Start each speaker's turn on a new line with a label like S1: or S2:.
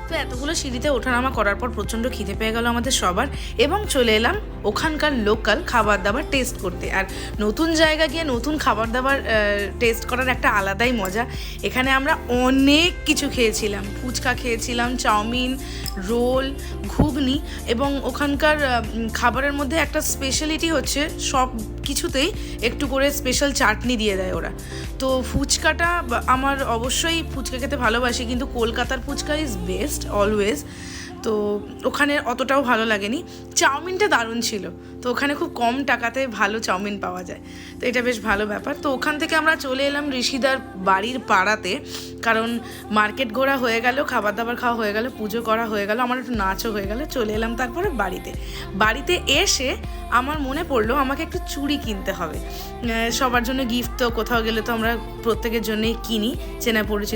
S1: তো এতগুলো সিঁড়িতে ওঠানামা করার পর প্রচণ্ড খিদে পেয়ে গেল আমাদের সবার, এবং চলে এলাম ওখানকার লোকাল খাবার দাবার টেস্ট করতে। আর নতুন জায়গা গিয়ে নতুন খাবার দাবার টেস্ট করার একটা আলাদাই মজা। এখানে আমরা অনেক কিছু খেয়েছিলাম, ফুচকা খেয়েছিলাম, চাউমিন, রোল, ঘুগনি, এবং ওখানকার খাবারের মধ্যে একটা স্পেশালিটি হচ্ছে সব কিছুতেই একটু করে স্পেশাল চাটনি দিয়ে দেয় ওরা। তো ফুচকাটা আমার অবশ্যই ফুচকা খেতে ভালোবাসি, কিন্তু কলকাতার ফুচকা ইজ বেস্ট অলওয়েজ। তো ওখানে অতটাও ভালো লাগেনি। চাউমিনটা দারুণ ছিল, তো ওখানে খুব কম টাকাতে ভালো চাউমিন পাওয়া যায়, তো এটা বেশ ভালো ব্যাপার। তো ওখান থেকে আমরা চলে এলাম ঋষিদার বাড়ির পাড়াতে, কারণ মার্কেট ঘোরা হয়ে গেল, খাবার দাবার খাওয়া হয়ে গেল, পুজো করা হয়ে গেল, আমার একটু নাচও হয়ে গেল। চলে এলাম তারপরে বাড়িতে এসে আমার মনে পড়লো আমাকে একটু চুড়ি কিনতে হবে। সবার জন্য গিফট, তো কোথাও গেলে তো আমরা প্রত্যেকের জন্যই কিনি, চেনা পরিচিত